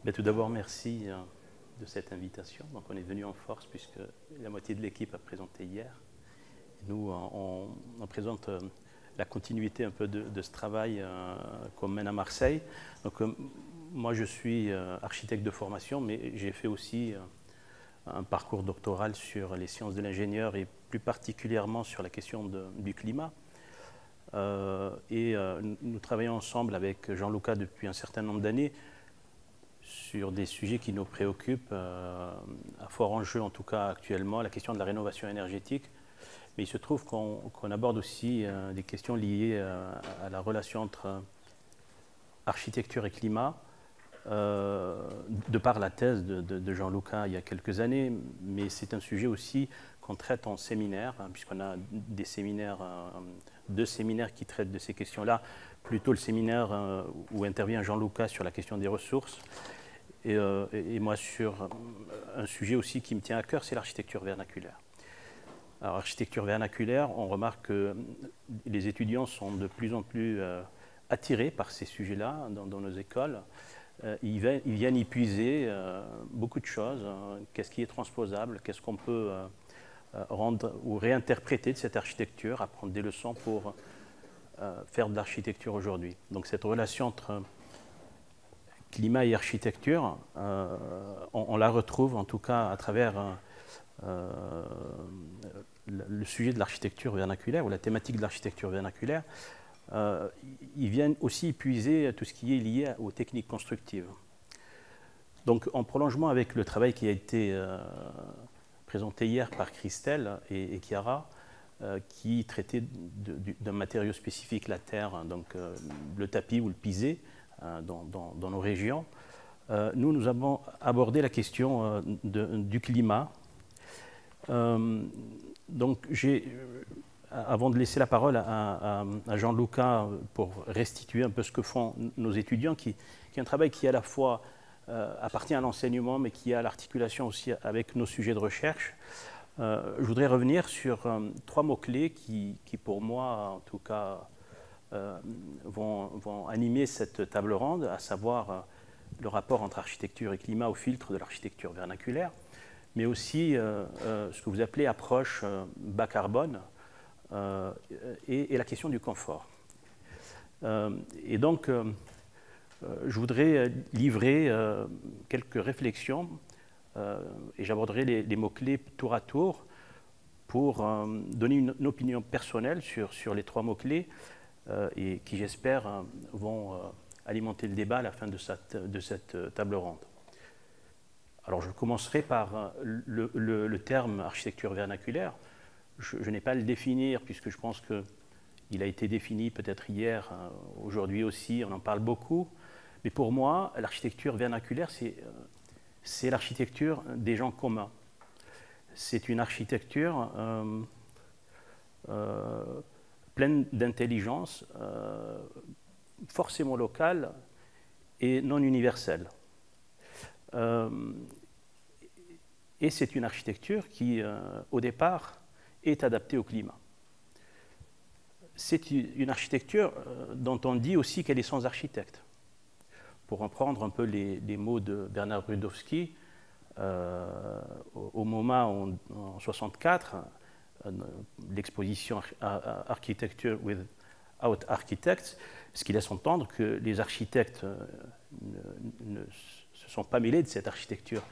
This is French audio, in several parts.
Tout d'abord, merci de cette invitation. Donc, on est venu en force puisque la moitié de l'équipe a présenté hier. Nous, on présente la continuité un peu de ce travail qu'on mène à Marseille. Donc, moi, je suis architecte de formation, mais j'ai fait aussi un parcours doctoral sur les sciences de l'ingénieur et plus particulièrement sur la question du climat. Nous travaillons ensemble avec Jean-Luca depuis un certain nombre d'années sur des sujets qui nous préoccupent, à fort enjeu en tout cas actuellement, la question de la rénovation énergétique. Mais il se trouve qu'on aborde aussi des questions liées à la relation entre architecture et climat, de par la thèse de Jean-Luca il y a quelques années, mais c'est un sujet aussi qu'on traite en séminaire, puisqu'on a des séminaires, deux séminaires qui traitent de ces questions-là, plutôt le séminaire où intervient Jean-Luca sur la question des ressources, et moi sur un sujet aussi qui me tient à cœur, c'est l'architecture vernaculaire. Alors, architecture vernaculaire, on remarque que les étudiants sont de plus en plus attirés par ces sujets-là dans nos écoles. Ils viennent y puiser beaucoup de choses. Qu'est-ce qui est transposable? Qu'est-ce qu'on peut rendre ou réinterpréter de cette architecture, apprendre des leçons pour faire de l'architecture aujourd'hui. Donc cette relation entre climat et architecture, on la retrouve en tout cas à travers le sujet de l'architecture vernaculaire ou la thématique de l'architecture vernaculaire. Ils viennent aussi épuiser tout ce qui est lié aux techniques constructives. Donc en prolongement avec le travail qui a été présenté hier par Christelle et Chiara, qui traitait d'un matériau spécifique, la terre, donc le tapis ou le pisé dans nos régions, nous avons abordé la question du climat. Donc avant de laisser la parole à Jean-Luca pour restituer un peu ce que font nos étudiants, qui est un travail qui à la fois appartient à l'enseignement, mais qui a l'articulation aussi avec nos sujets de recherche, je voudrais revenir sur trois mots-clés qui, pour moi, en tout cas, vont animer cette table ronde, à savoir le rapport entre architecture et climat au filtre de l'architecture vernaculaire, mais aussi ce que vous appelez approche bas carbone, et la question du confort. Et donc, je voudrais livrer quelques réflexions et j'aborderai les mots-clés tour à tour pour donner une opinion personnelle sur les trois mots-clés et qui, j'espère, vont alimenter le débat à la fin de cette table ronde. Alors, je commencerai par le terme architecture vernaculaire. Je n'ai pas à le définir, puisque je pense qu'il a été défini peut-être hier, aujourd'hui aussi, on en parle beaucoup. Mais pour moi, l'architecture vernaculaire, c'est l'architecture des gens communs. C'est une architecture pleine d'intelligence, forcément locale et non universelle. Et c'est une architecture qui, au départ, est adaptée au climat. C'est une architecture dont on dit aussi qu'elle est sans architecte. Pour reprendre un peu les mots de Bernard Rudowski, au moment en 1964, l'exposition Architecture Without Architects, ce qui laisse entendre que les architectes ne se sont pas mêlés de cette architecture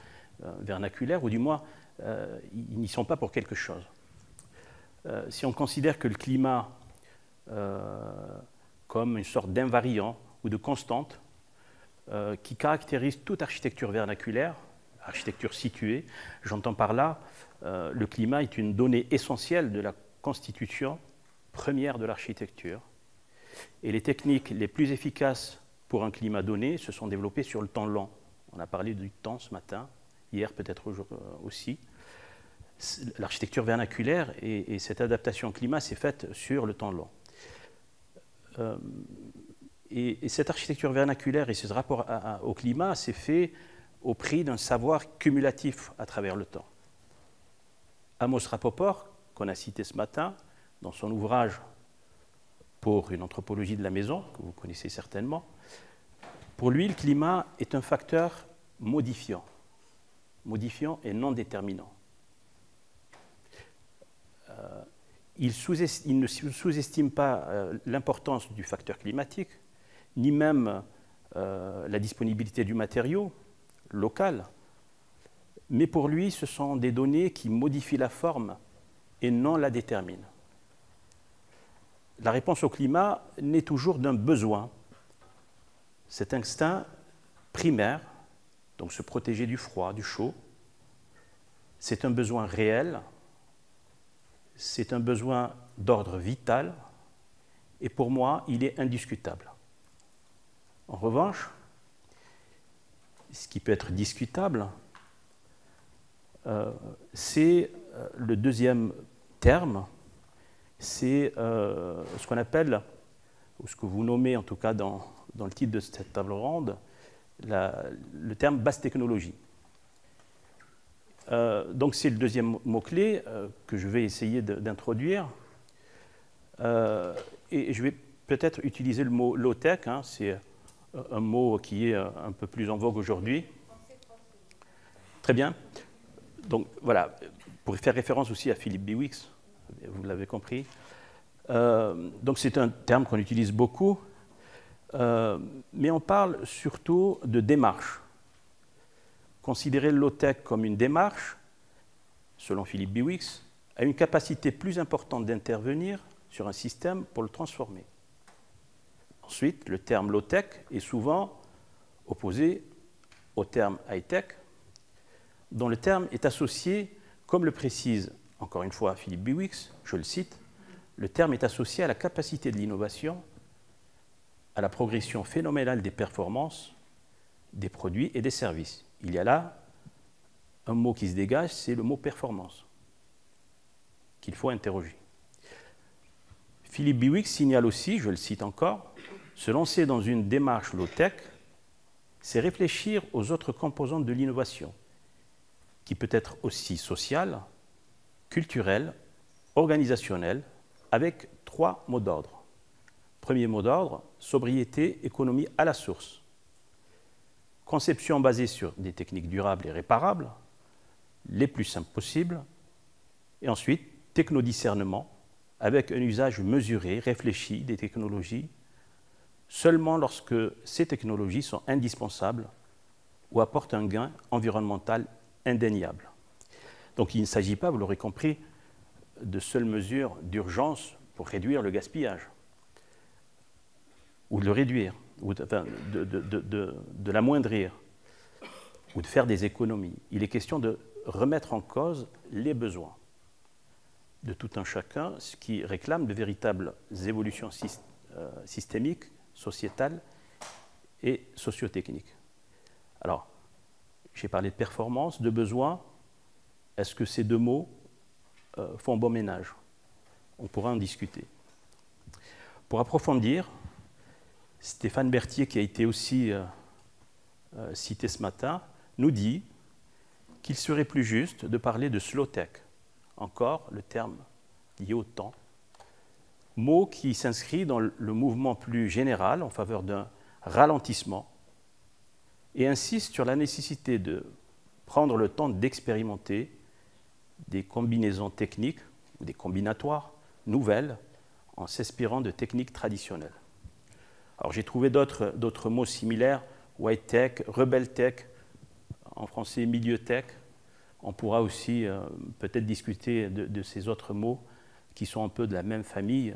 vernaculaire, ou du moins, ils n'y sont pas pour quelque chose. Si on considère que le climat comme une sorte d'invariant ou de constante qui caractérise toute architecture vernaculaire, architecture située, j'entends par là, le climat est une donnée essentielle de la constitution première de l'architecture. Et les techniques les plus efficaces pour un climat donné se sont développées sur le temps long. On a parlé du temps ce matin, hier peut-être aussi. L'architecture vernaculaire et cette adaptation au climat s'est faite sur le temps long. Et cette architecture vernaculaire et ce rapport au climat s'est fait au prix d'un savoir cumulatif à travers le temps. Amos Rapoport, qu'on a cité ce matin, dans son ouvrage pour une anthropologie de la maison, que vous connaissez certainement, pour lui, le climat est un facteur modifiant, modifiant et non déterminant. Il ne sous-estime pas l'importance du facteur climatique, ni même la disponibilité du matériau local, mais pour lui, ce sont des données qui modifient la forme et non la déterminent. La réponse au climat naît toujours d'un besoin, cet instinct primaire, donc se protéger du froid, du chaud, c'est un besoin réel, c'est un besoin d'ordre vital, et pour moi, il est indiscutable. En revanche, ce qui peut être discutable, c'est le deuxième terme, c'est ce qu'on appelle, ou ce que vous nommez en tout cas dans le titre de cette table ronde, le terme basse technologie. Donc c'est le deuxième mot-clé que je vais essayer d'introduire. Et je vais peut-être utiliser le mot low-tech, hein, c'est un mot qui est un peu plus en vogue aujourd'hui. Très bien. Donc voilà, pour faire référence aussi à Philippe Biwix, vous l'avez compris. Donc c'est un terme qu'on utilise beaucoup, mais on parle surtout de démarche. Considérer le low-tech comme une démarche, selon Philippe Biwix, a une capacité plus importante d'intervenir sur un système pour le transformer. Ensuite, le terme low-tech est souvent opposé au terme high-tech, dont le terme est associé, comme le précise encore une fois Philippe Biwix, je le cite, le terme est associé à la capacité de l'innovation, à la progression phénoménale des performances, des produits et des services. Il y a là un mot qui se dégage, c'est le mot performance, qu'il faut interroger. Philippe Biwix signale aussi, je le cite encore, se lancer dans une démarche low-tech, c'est réfléchir aux autres composantes de l'innovation, qui peut être aussi sociale, culturelle, organisationnelle, avec 3 mots d'ordre. Premier mot d'ordre, sobriété, économie à la source. Conception basée sur des techniques durables et réparables, les plus simples possibles. Et ensuite, technodiscernement, avec un usage mesuré, réfléchi des technologies, seulement lorsque ces technologies sont indispensables ou apportent un gain environnemental indéniable. Donc il ne s'agit pas, vous l'aurez compris, de seules mesures d'urgence pour réduire le gaspillage, ou de le réduire, ou de l'amoindrir, ou de faire des économies. Il est question de remettre en cause les besoins de tout un chacun, ce qui réclame de véritables évolutions systémiques, sociétales et sociotechniques. Alors, j'ai parlé de performance, de besoin. Est-ce que ces deux mots font bon ménage? On pourra en discuter. Pour approfondir, Stéphane Berthier, qui a été aussi cité ce matin, nous dit qu'il serait plus juste de parler de slow tech, encore le terme lié au temps, mot qui s'inscrit dans le mouvement plus général en faveur d'un ralentissement et insiste sur la nécessité de prendre le temps d'expérimenter des combinaisons techniques ou des combinatoires nouvelles en s'inspirant de techniques traditionnelles. Alors j'ai trouvé d'autres mots similaires, white tech, rebel tech, en français milieu tech. On pourra aussi peut-être discuter de ces autres mots qui sont un peu de la même famille.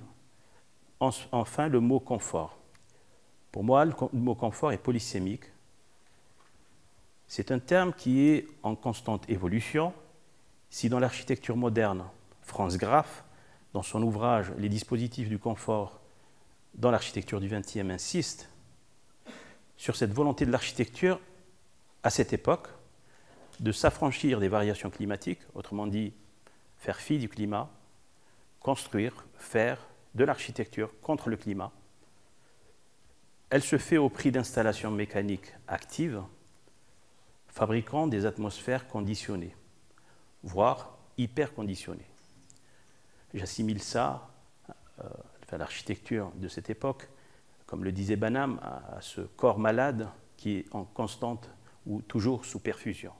Enfin, le mot confort. Pour moi, le mot confort est polysémique. C'est un terme qui est en constante évolution. Si dans l'architecture moderne, Franz Graf, dans son ouvrage « Les dispositifs du confort dans l'architecture du XXe » insiste sur cette volonté de l'architecture, à cette époque, de s'affranchir des variations climatiques, autrement dit, faire fi du climat, construire, faire de l'architecture contre le climat. Elle se fait au prix d'installations mécaniques actives, fabriquant des atmosphères conditionnées, voire hyper conditionnées. J'assimile ça, à l'architecture de cette époque, comme le disait Banham, à ce corps malade qui est en constante ou toujours sous perfusion.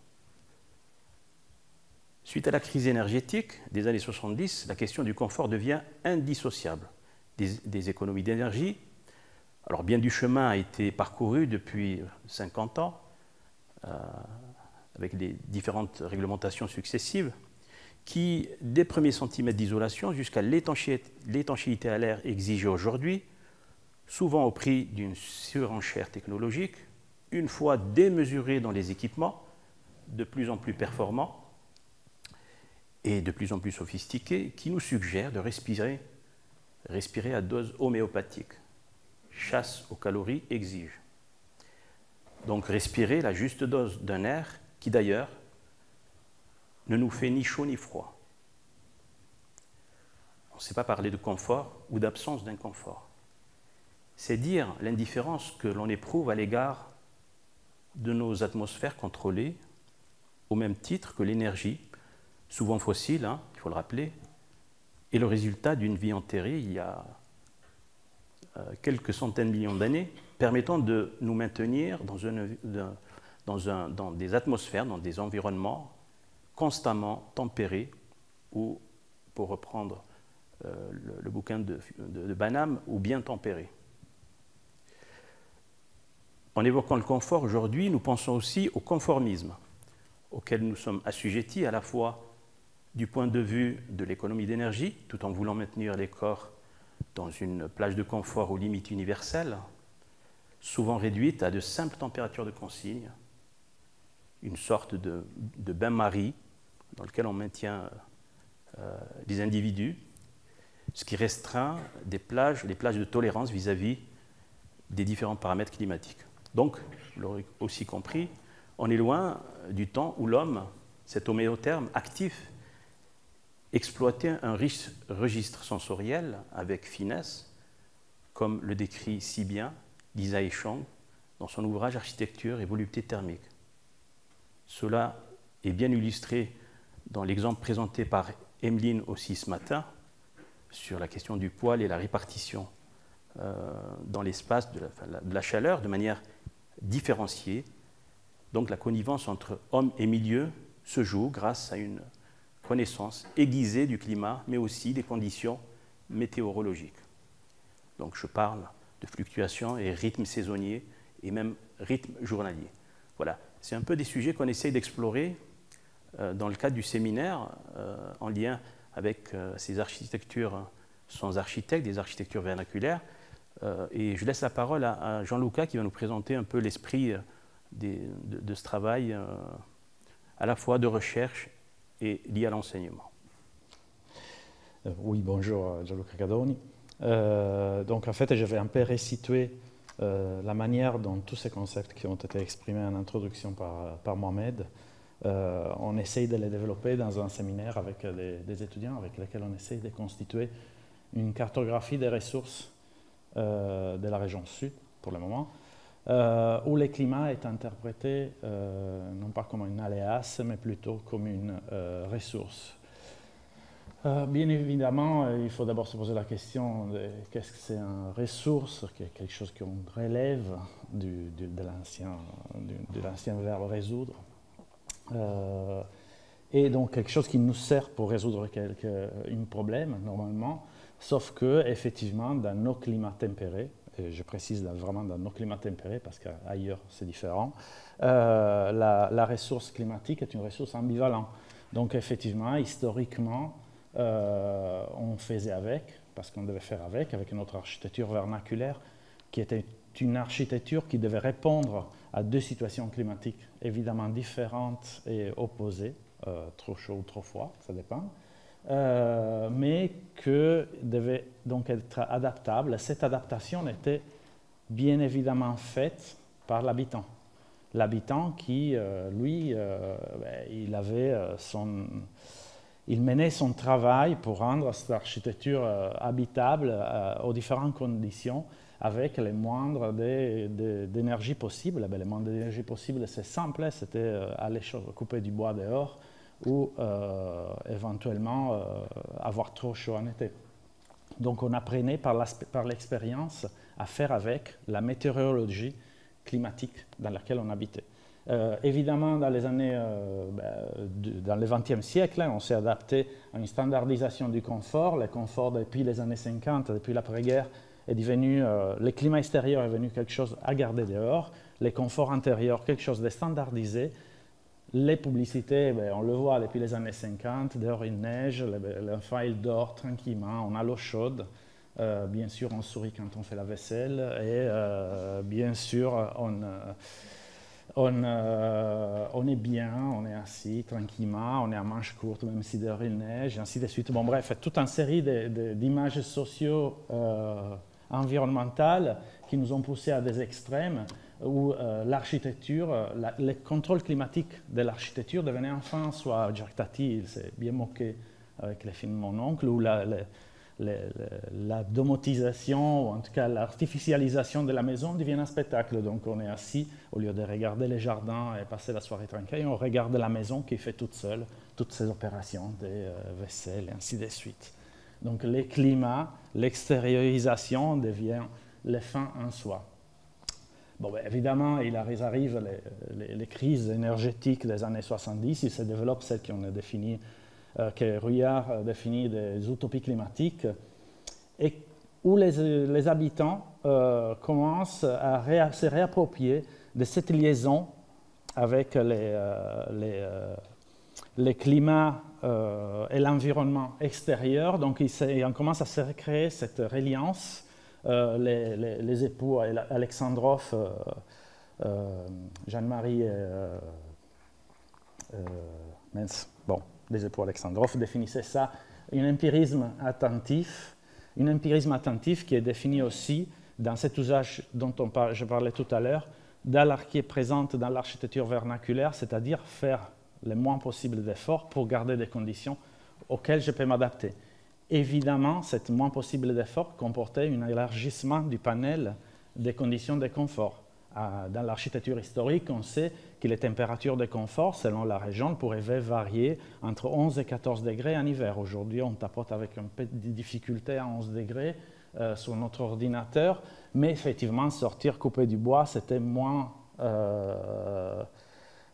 Suite à la crise énergétique des années 70, la question du confort devient indissociable des économies d'énergie. Alors bien du chemin a été parcouru depuis 50 ans, avec les différentes réglementations successives, qui, des premiers centimètres d'isolation jusqu'à l'étanchéité à l'air exigée aujourd'hui, souvent au prix d'une surenchère technologique, une fois démesurée dans les équipements, de plus en plus performants et de plus en plus sophistiqués, qui nous suggèrent de respirer à dose homéopathique. Chasse aux calories exige. Donc respirer la juste dose d'un air qui d'ailleurs ne nous fait ni chaud ni froid. On ne sait pas parler de confort ou d'absence d'inconfort. C'est dire l'indifférence que l'on éprouve à l'égard de nos atmosphères contrôlées, au même titre que l'énergie, souvent fossile, il faut le rappeler, est le résultat d'une vie enterrée il y a quelques centaines de millions d'années, permettant de nous maintenir dans des atmosphères, dans des environnements constamment tempérés, ou, pour reprendre le bouquin de Banham, ou bien tempérés. En évoquant le confort aujourd'hui, nous pensons aussi au conformisme, auquel nous sommes assujettis à la fois du point de vue de l'économie d'énergie, tout en voulant maintenir les corps dans une plage de confort aux limites universelles, souvent réduite à de simples températures de consigne, une sorte de bain-marie dans lequel on maintient les individus, ce qui restreint les plages de tolérance vis-à-vis des différents paramètres climatiques. Donc, vous l'aurez aussi compris, on est loin du temps où l'homme, cet homéotherme actif, exploitait un riche registre sensoriel avec finesse, comme le décrit si bien Lisa Echong dans son ouvrage Architecture et volupté thermique. Cela est bien illustré dans l'exemple présenté par Emeline aussi ce matin sur la question du poêle et la répartition dans l'espace de la chaleur de manière différenciée. Donc la connivence entre homme et milieu se joue grâce à une connaissance aiguisée du climat, mais aussi des conditions météorologiques. Donc je parle de fluctuations et rythmes saisonniers et même rythmes journaliers. Voilà, c'est un peu des sujets qu'on essaye d'explorer dans le cadre du séminaire en lien avec ces architectures sans architectes, des architectures vernaculaires. Et je laisse la parole à Jean-Luca qui va nous présenter un peu l'esprit de ce travail à la fois de recherche et lié à l'enseignement. Oui, bonjour, Gianluca Cadoni. Donc en fait, je vais un peu resituer la manière dont tous ces concepts qui ont été exprimés en introduction par Mohamed, on essaye de les développer dans un séminaire avec des étudiants avec lesquels on essaye de constituer une cartographie des ressources de la région sud, pour le moment, où le climat est interprété non pas comme une aléas, mais plutôt comme une ressource. Bien évidemment, il faut d'abord se poser la question de qu'est-ce que c'est une ressource, qui est quelque chose qu'on relève de l'ancien verbe résoudre. Et donc quelque chose qui nous sert pour résoudre un problème, normalement, sauf que, effectivement, dans nos climats tempérés, et je précise vraiment dans nos climats tempérés, parce qu'ailleurs c'est différent, la ressource climatique est une ressource ambivalente. Donc effectivement, historiquement, on faisait avec, parce qu'on devait faire avec notre architecture vernaculaire, qui était une architecture qui devait répondre à deux situations climatiques évidemment différentes et opposées, trop chaud ou trop froid, ça dépend, mais que devait donc être adaptable. Cette adaptation était bien évidemment faite par l'habitant. L'habitant qui, lui, il menait son travail pour rendre cette architecture habitable aux différentes conditions avec les moindres d'énergie possible. Les moindres d'énergie possible, c'est simple, c'était aller couper du bois dehors ou éventuellement avoir trop chaud en été. Donc on apprenait par l'expérience à faire avec la météorologie climatique dans laquelle on habitait. Évidemment, dans les années, dans le XXe siècle, on s'est adapté à une standardisation du confort. Le confort, depuis les années 50, depuis l'après-guerre, est devenu, le climat extérieur est devenu quelque chose à garder dehors, le confort intérieur, quelque chose de standardisé. Les publicités, on le voit depuis les années 50, dehors il neige, l'enfant il dort tranquillement, on a l'eau chaude. Bien sûr, on sourit quand on fait la vaisselle et bien sûr, on est bien, on est assis tranquillement, on est à manches courtes, même si dehors il neige, et ainsi de suite. Bon, bref, toute une série d'images socio-environnementales qui nous ont poussés à des extrêmes où l'architecture, le contrôle climatique de l'architecture devenait enfin, soit Jacques Tati, il s'est bien moqué avec les films de mon oncle, ou la domotisation, ou en tout cas l'artificialisation de la maison devient un spectacle. Donc on est assis, au lieu de regarder les jardins et passer la soirée tranquille, on regarde la maison qui fait toute seule toutes ces opérations des vaisselles et ainsi de suite. Donc les climats, l'extériorisation devient les fins en soi. Bon, évidemment, il arrive les crises énergétiques des années 70, il se développe celles qu'on a définies, que Ruillard définit des utopies climatiques, et où les habitants commencent à se réapproprier de cette liaison avec les climats et l'environnement extérieur. Donc, on commence à se recréer cette reliance. Les époux Alexandrov, Jeanne-Marie les époux Alexandrov définissaient ça, un empirisme attentif qui est défini aussi dans cet usage dont je parlais tout à l'heure, qui est présente dans l'architecture vernaculaire, c'est-à-dire faire le moins possible d'efforts pour garder des conditions auxquelles je peux m'adapter. Évidemment, ce moins possible d'efforts comportait un élargissement du panel des conditions de confort. Dans l'architecture historique, on sait que les températures de confort, selon la région, pourraient varier entre 11 et 14 degrés en hiver. Aujourd'hui, on tapote avec un peu de difficulté à 11 degrés sur notre ordinateur, mais effectivement, sortir couper du bois, c'était moins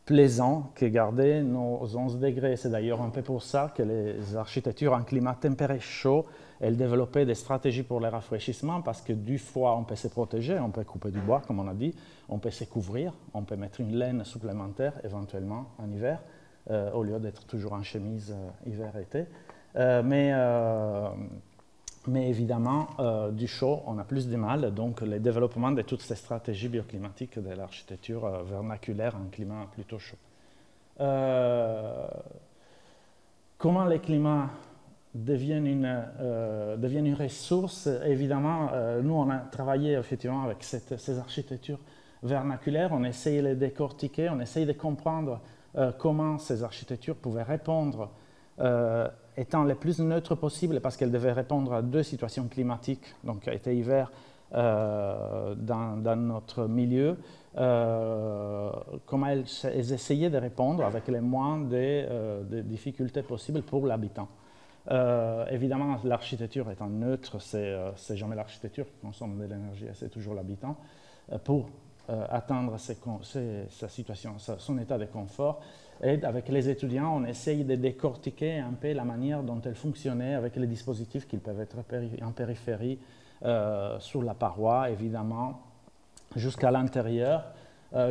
plaisant que garder nos 11 degrés. C'est d'ailleurs un peu pour ça que les architectures en climat tempéré chaud, elles développaient des stratégies pour le rafraîchissement, parce que du froid, on peut se protéger, on peut couper du bois, comme on a dit, on peut se couvrir, on peut mettre une laine supplémentaire, éventuellement, en hiver, au lieu d'être toujours en chemise hiver-été. Mais évidemment, du chaud, on a plus de mal. Donc, le développement de toutes ces stratégies bioclimatiques de l'architecture vernaculaire en climat plutôt chaud. Comment les climats deviennent une ressource? Évidemment, nous, on a travaillé effectivement avec ces architectures vernaculaires. On essaye de les décortiquer, on essaye de comprendre comment ces architectures pouvaient répondre étant les plus neutres possibles, parce qu'elles devaient répondre à deux situations climatiques, donc été hiver dans notre milieu, comment elles essayaient de répondre avec le moins de difficultés possibles pour l'habitant. Évidemment, l'architecture étant neutre, c'est jamais l'architecture qui consomme de l'énergie, c'est toujours l'habitant. Pour atteindre sa situation, son état de confort. Et avec les étudiants, on essaye de décortiquer un peu la manière dont elle fonctionnait avec les dispositifs qui peuvent être en périphérie, sur la paroi, évidemment, jusqu'à l'intérieur,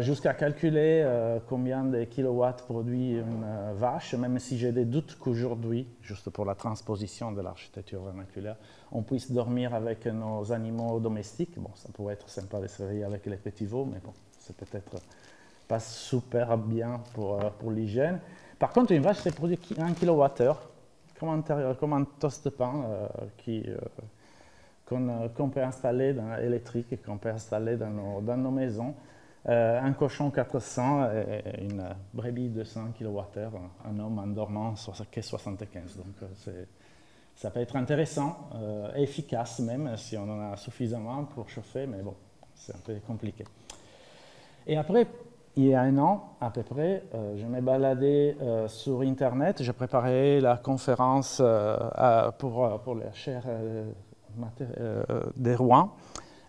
jusqu'à calculer combien de kilowatts produit une vache, même si j'ai des doutes qu'aujourd'hui, juste pour la transposition de l'architecture vernaculaire, on puisse dormir avec nos animaux domestiques. Bon, ça pourrait être sympa de se réveiller avec les petits veaux, mais bon, c'est peut-être pas super bien pour l'hygiène. Par contre, une vache, c'est produit 1 kWh, comme un toast pain qu'on peut installer électrique et qu'on peut installer dans nos maisons. Un cochon 400 et une brebis 200 kWh, un homme en dormant 75. Donc ça peut être intéressant, efficace même, si on en a suffisamment pour chauffer, mais bon, c'est un peu compliqué. Et après, il y a un an à peu près, je m'ai baladé sur Internet, j'ai préparé la conférence pour la chaire des Rouen,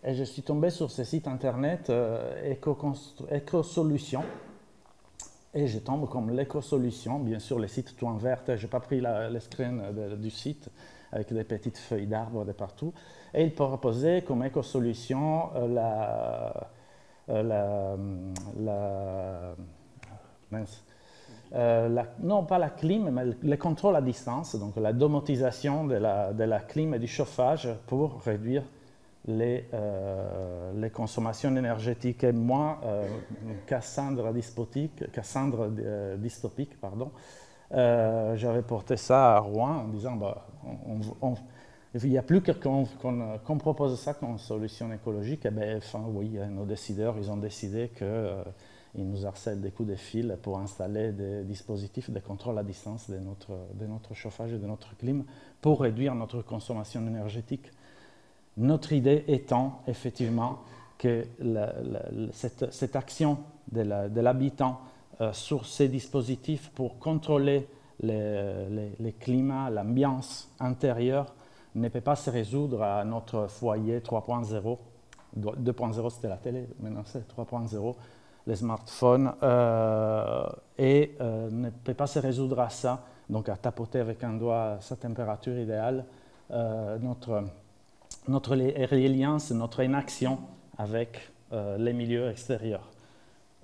et je suis tombé sur ce site Internet EcoSolutions, Et je tombe comme l'éco-solution, bien sûr, le site tout en vert, je n'ai pas pris le screen du site avec des petites feuilles d'arbres de partout. Et il proposait comme éco-solution mince, non pas la clim, mais le contrôle à distance, donc la domotisation de la clim et du chauffage pour réduire les consommations énergétiques. Et moi, Cassandre dystopique, j'avais porté ça à Rouen en disant il n'y a plus qu'on propose ça comme solution écologique. Et bien, enfin, oui, nos décideurs, ils ont décidé qu'ils nous harcèlent des coups de fil pour installer des dispositifs de contrôle à distance de notre chauffage et de notre clim pour réduire notre consommation énergétique. Notre idée étant effectivement que cette action de l'habitant sur ces dispositifs pour contrôler les climats, l'ambiance intérieure, ne peut pas se résoudre à notre foyer 3.0. 2.0 c'était la télé, maintenant c'est 3.0, les smartphones, et ne peut pas se résoudre à ça, donc à tapoter avec un doigt sa température idéale, notre résilience, notre inaction avec les milieux extérieurs.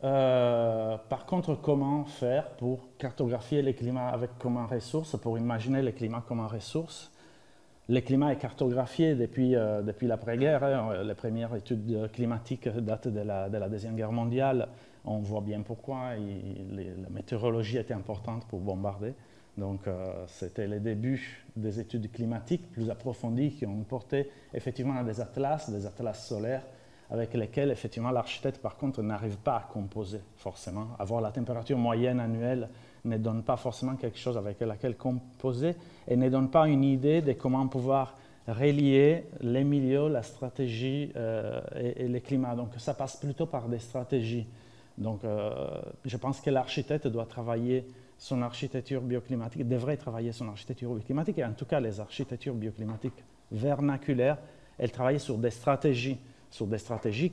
Par contre, comment faire pour cartographier les climats comme une ressource, pour imaginer les climats comme une ressource? Le climat est cartographié depuis l'après-guerre. Hein. Les premières études climatiques datent de la Deuxième Guerre mondiale. On voit bien pourquoi. La météorologie était importante pour bombarder. Donc, c'était le début des études climatiques plus approfondies qui ont porté effectivement à des atlas solaires, avec lesquels effectivement l'architecte par contre n'arrive pas à composer forcément. Avoir la température moyenne annuelle ne donne pas forcément quelque chose avec laquelle composer et ne donne pas une idée de comment pouvoir relier les milieux, la stratégie et les climats. Donc ça passe plutôt par des stratégies. Donc je pense que l'architecte doit travailler son architecture bioclimatique, devrait travailler son architecture bioclimatique, et en tout cas les architectures bioclimatiques vernaculaires, elles travaillent sur des stratégies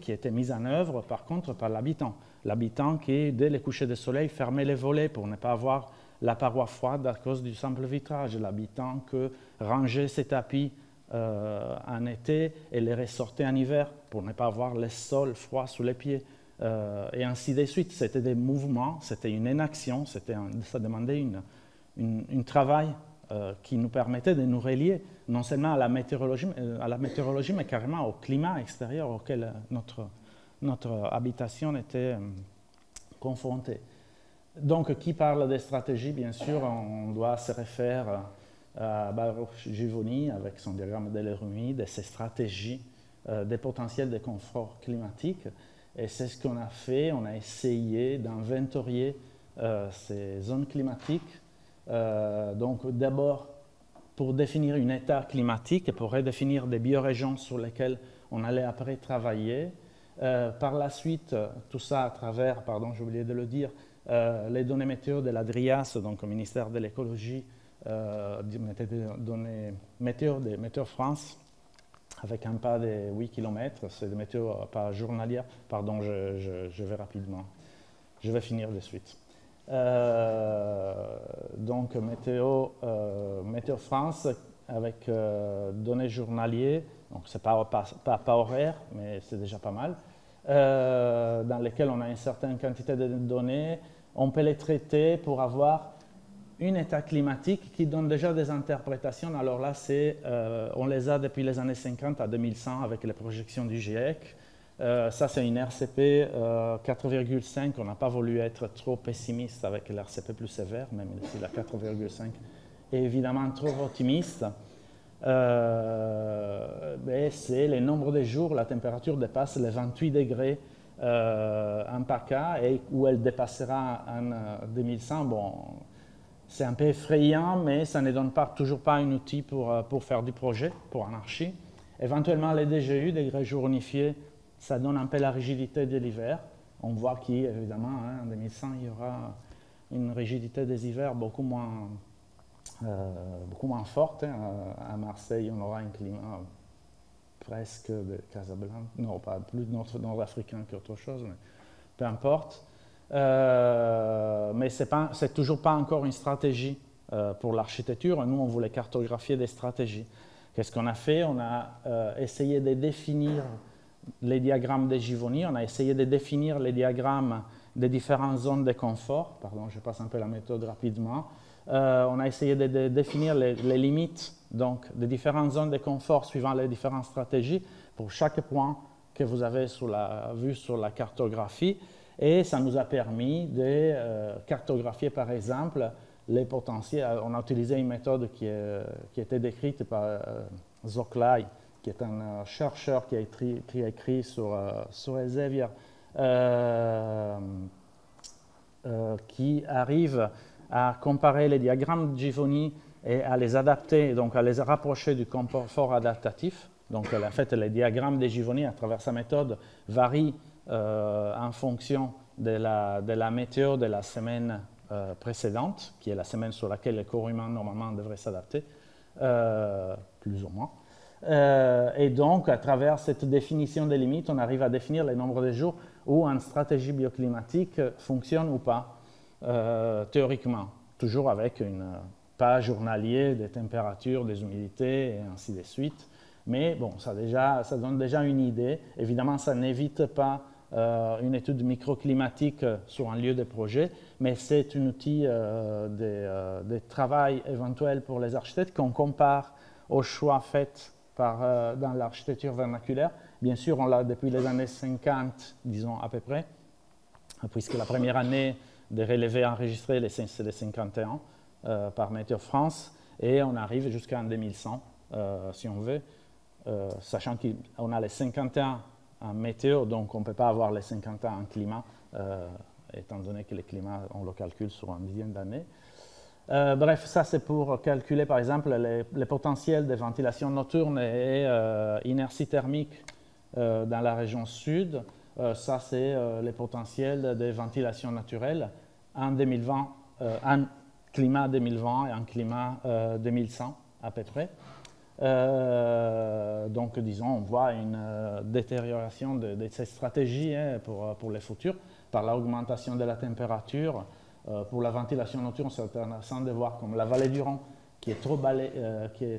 qui étaient mises en œuvre par contre par l'habitant. L'habitant qui, dès le coucher du soleil, fermait les volets pour ne pas avoir la paroi froide à cause du simple vitrage. L'habitant qui rangeait ses tapis en été et les ressortait en hiver pour ne pas avoir le sol froid sous les pieds. Et ainsi de suite. C'était des mouvements, c'était une inaction, ça demandait un travail qui nous permettait de nous relier non seulement à la météorologie, mais carrément au climat extérieur auquel notre habitation était confrontée. Donc, qui parle des stratégies, bien sûr, on doit se référer à Baruch Givoni avec son diagramme de l'Erumide et ses stratégies des potentiels de confort climatique. Et c'est ce qu'on a fait, on a essayé d'inventorier ces zones climatiques. Donc d'abord, pour définir un état climatique et pour redéfinir des biorégions sur lesquelles on allait après travailler. Par la suite, tout ça à travers, pardon, j'ai oublié de le dire, les données météo de la DRIAS, donc au ministère de l'écologie, des données météo de Météo France, avec un pas de 8 km, c'est des météos pas journalières. Pardon, je vais rapidement. Je vais finir de suite. Donc, météo France avec données journalières, donc c'est pas horaire, mais c'est déjà pas mal, dans lesquelles on a une certaine quantité de données. On peut les traiter pour avoir un état climatique qui donne déjà des interprétations. Alors là, on les a depuis les années 50 à 2100 avec les projections du GIEC. Ça, c'est une RCP 4,5. On n'a pas voulu être trop pessimiste avec l'RCP plus sévère, même si la 4,5 est évidemment trop optimiste. C'est le nombre de jours, la température dépasse les 28 degrés en PACA, et où elle dépassera en 2100. Bon, c'est un peu effrayant, mais ça ne donne toujours pas un outil pour faire du projet, pour Anarchie. Éventuellement, les DGU, degrés jours unifiés, ça donne un peu la rigidité de l'hiver. On voit qu'évidemment, en 2100, il y aura une rigidité des hivers beaucoup moins forte. À Marseille, on aura un climat presque de Casablanca, non, pas plus nord-africain qu'autre chose, mais peu importe. Mais ce n'est toujours pas encore une stratégie pour l'architecture. Nous, on voulait cartographier des stratégies. Qu'est-ce qu'on a fait? On a essayé de définir les diagrammes de Givoni, on a essayé de définir les diagrammes des différentes zones de confort. Pardon, je passe un peu la méthode rapidement. On a essayé de définir les limites donc, des différentes zones de confort suivant les différentes stratégies pour chaque point que vous avez vu sur la cartographie. Et ça nous a permis de cartographier, par exemple, les potentiels. On a utilisé une méthode qui était décrite par Zoklai, qui est un chercheur qui a écrit sur Elsevier, qui arrive à comparer les diagrammes de Givoni et à les adapter, donc à les rapprocher du confort adaptatif. Donc en fait, les diagrammes de Givoni, à travers sa méthode, varient en fonction de la météo de la semaine précédente, qui est la semaine sur laquelle le corps humain normalement devrait s'adapter, plus ou moins. Et donc, à travers cette définition des limites, on arrive à définir le nombre de jours où une stratégie bioclimatique fonctionne ou pas, théoriquement, toujours avec une page journalier des températures, des humidités et ainsi de suite. Mais bon, ça donne déjà une idée. Évidemment, ça n'évite pas une étude microclimatique sur un lieu de projet, mais c'est un outil de travail éventuel pour les architectes qu'on compare aux choix faits dans l'architecture vernaculaire. Bien sûr, on l'a depuis les années 50, disons à peu près, puisque la première année de relevé enregistré, c'est les 51 par Météo France, et on arrive jusqu'en 2100, si on veut, sachant qu'on a les 51 en météo, donc on ne peut pas avoir les 51 en climat, étant donné que le climat, on le calcule sur un dixième d'année. Bref, ça c'est pour calculer par exemple les potentiels de ventilation nocturne et inertie thermique dans la région sud. Ça c'est les potentiels de ventilation naturelle en 2020, en climat 2020 et en climat 2100 à peu près. Donc disons, on voit une détérioration de ces stratégies pour le futur par l'augmentation de la température. Pour la ventilation nocturne, c'est intéressant de voir comme la vallée du Rhône, qui est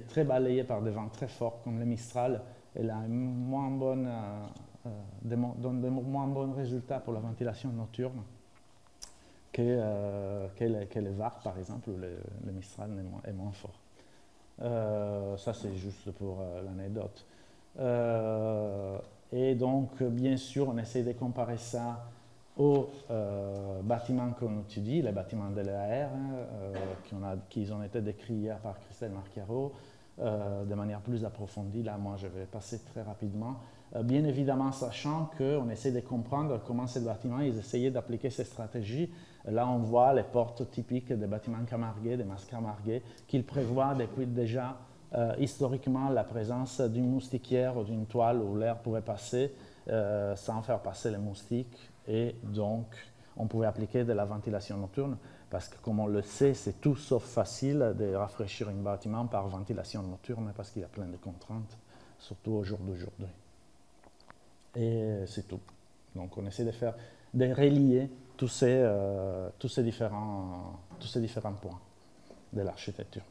très balayée par des vents très forts, comme le Mistral, elle a donne de moins bons résultats pour la ventilation nocturne que le Var, par exemple, où le Mistral est moins fort. Ça, c'est juste pour l'anecdote. Et donc, bien sûr, on essaie de comparer ça aux bâtiments qu'on étudie, les bâtiments de l'EAR, qui ont été décrits hier par Christelle Marcaro, de manière plus approfondie. Là, moi, je vais passer très rapidement. Bien évidemment, sachant qu'on essaie de comprendre comment ces bâtiments, ils essayaient d'appliquer ces stratégies. Là, on voit les portes typiques des bâtiments camarguais, des masses camarguais, qu'ils prévoient depuis déjà historiquement la présence d'une moustiquière ou d'une toile où l'air pouvait passer sans faire passer les moustiques. Et donc, on pouvait appliquer de la ventilation nocturne parce que, comme on le sait, c'est tout sauf facile de rafraîchir un bâtiment par ventilation nocturne parce qu'il y a plein de contraintes, surtout au jour d'aujourd'hui. Et c'est tout. Donc, on essaie de relier tous ces différents points de l'architecture.